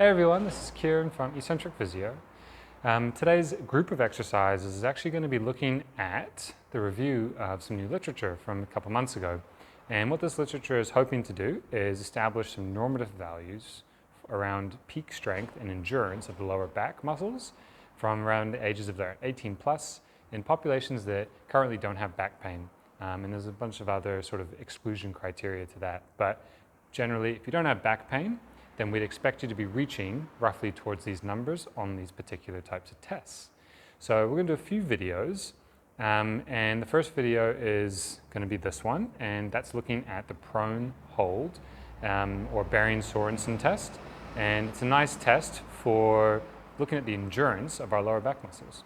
Hey everyone, this is Kieran from MSK Physio. Today's group of exercises is actually going to be looking at the review of some new literature from a couple months ago. And what this literature is hoping to do is establish some normative values around peak strength and endurance of the lower back muscles from around the ages of 18 plus in populations that currently don't have back pain. And there's a bunch of other sort of exclusion criteria to that. But generally, if you don't have back pain, then we'd expect you to be reaching roughly towards these numbers on these particular types of tests. So we're going to do a few videos, and the first video is going to be this one, and that's looking at the prone hold or biering sorensen test. And it's a nice test for looking at the endurance of our lower back muscles.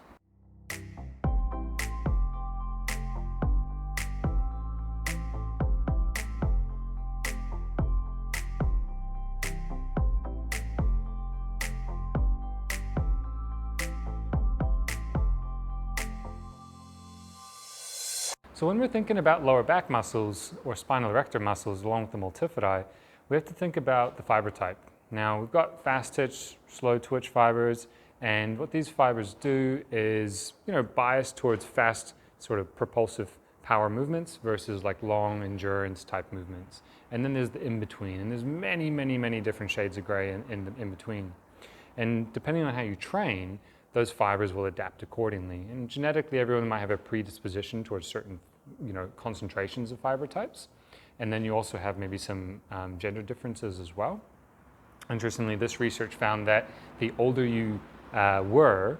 So when we're thinking about lower back muscles or spinal erector muscles along with the multifidi, we have to think about the fiber type. Now we've got fast twitch, slow twitch fibers, and what these fibers do is, bias towards fast sort of propulsive power movements versus like long endurance type movements. And then there's the in-between, and there's many, many, many different shades of gray in between. And depending on how you train, those fibers will adapt accordingly. And genetically, everyone might have a predisposition towards certain, concentrations of fiber types. And then you also have maybe some gender differences as well. Interestingly, this research found that the older you were,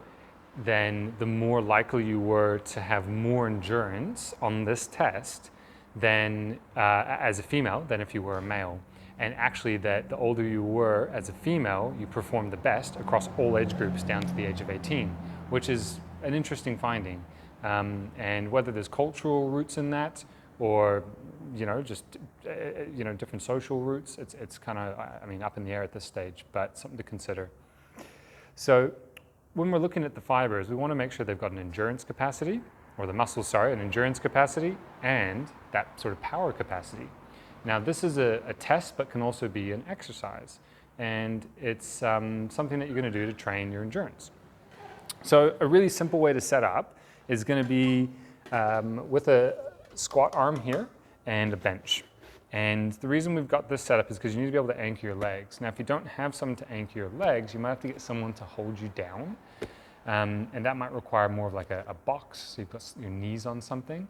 then the more likely you were to have more endurance on this test than as a female than if you were a male. And actually that the older you were as a female, you performed the best across all age groups down to the age of 18, which is an interesting finding. And whether there's cultural roots in that or, just, different social roots, it's kind of, up in the air at this stage, but something to consider. So when we're looking at the fibers, we want to make sure they've got an endurance capacity, or the muscles, an endurance capacity, and that sort of power capacity. Now this is a test, but can also be an exercise. And it's something that you're going to do to train your endurance. So a really simple way to set up is going to be with a squat arm here and a bench. And the reason we've got this set up is because you need to be able to anchor your legs. Now if you don't have someone to anchor your legs, you might have to get someone to hold you down. And that might require more of like a box, so you've got your knees on something.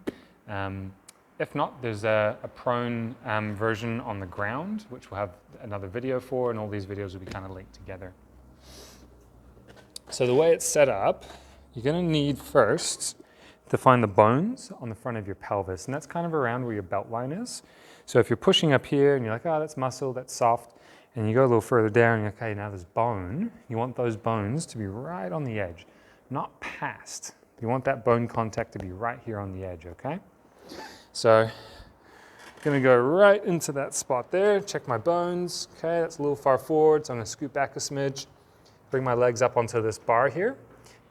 If not, there's a prone version on the ground, which we'll have another video for, and all these videos will be kind of linked together. So the way it's set up, you're going to need first to find the bones on the front of your pelvis, and that's kind of around where your belt line is. So if you're pushing up here and you're like, oh, that's muscle, that's soft, and you go a little further down, and you're like, okay, now there's bone. You want those bones to be right on the edge, not past. You want that bone contact to be right here on the edge, okay? So I'm going to go right into that spot there, check my bones. Okay, that's a little far forward, so I'm going to scoot back a smidge, bring my legs up onto this bar here,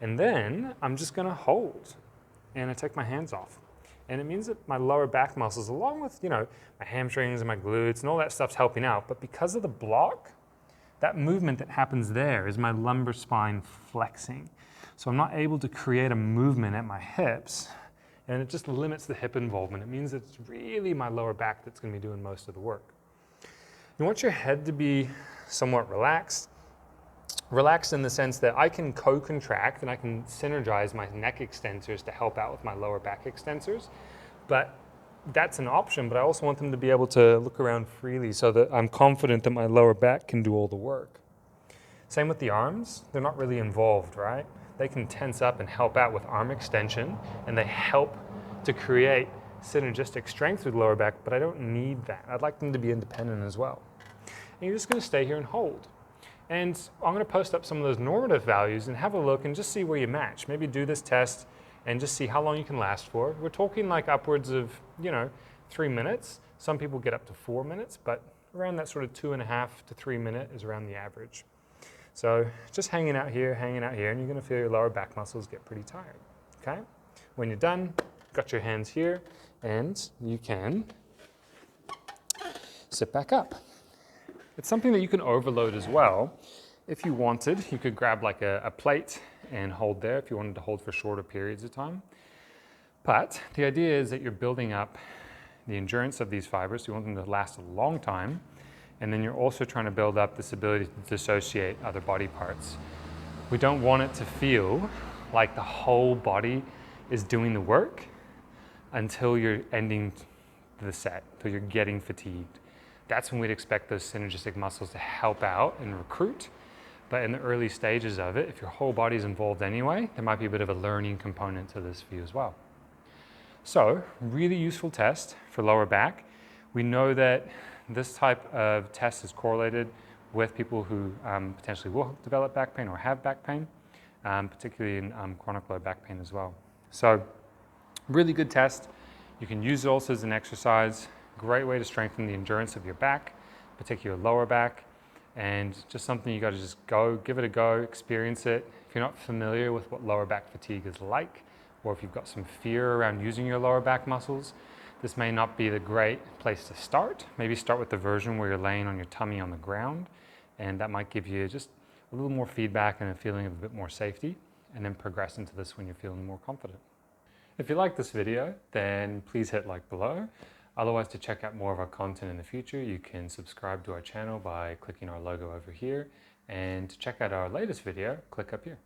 and then I'm just going to hold, and I take my hands off. And it means that my lower back muscles, along with, my hamstrings and my glutes and all that stuff's helping out, but because of the block, that movement that happens there is my lumbar spine flexing. So I'm not able to create a movement at my hips, and it just limits the hip involvement. It means it's really my lower back that's going to be doing most of the work. You want your head to be somewhat relaxed. Relaxed in the sense that I can co-contract and I can synergize my neck extensors to help out with my lower back extensors. But that's an option, but I also want them to be able to look around freely so that I'm confident that my lower back can do all the work. Same with the arms. They're not really involved, right? They can tense up and help out with arm extension, and they help to create synergistic strength with lower back, but I don't need that. I'd like them to be independent as well. And you're just going to stay here and hold. And I'm going to post up some of those normative values and have a look and just see where you match. Maybe do this test and just see how long you can last for. We're talking like upwards of, 3 minutes. Some people get up to 4 minutes, but around that sort of 2.5 to 3 minute is around the average. So just hanging out here, and you're going to feel your lower back muscles get pretty tired, okay? When you're done, got your hands here, and you can sit back up. It's something that you can overload as well. If you wanted, you could grab like a plate and hold there if you wanted to hold for shorter periods of time. But the idea is that you're building up the endurance of these fibers. You want them to last a long time. And then you're also trying to build up this ability to dissociate other body parts. We don't want it to feel like the whole body is doing the work until you're ending the set, until you're getting fatigued. That's when we'd expect those synergistic muscles to help out and recruit. But in the early stages of it, if your whole body is involved anyway, there might be a bit of a learning component to this for you as well. So, really useful test for lower back. We know that this type of test is correlated with people who potentially will develop back pain or have back pain, particularly in chronic low back pain as well. So, really good test. You can use it also as an exercise. Great way to strengthen the endurance of your back, particularly your lower back, and just something you got to just give it a go, experience it. If you're not familiar with what lower back fatigue is like, or if you've got some fear around using your lower back muscles, this may not be the great place to start. Maybe start with the version where you're laying on your tummy on the ground, and that might give you just a little more feedback and a feeling of a bit more safety, and then progress into this when you're feeling more confident. If you like this video, then please hit like below. Otherwise, to check out more of our content in the future, you can subscribe to our channel by clicking our logo over here. And to check out our latest video, click up here.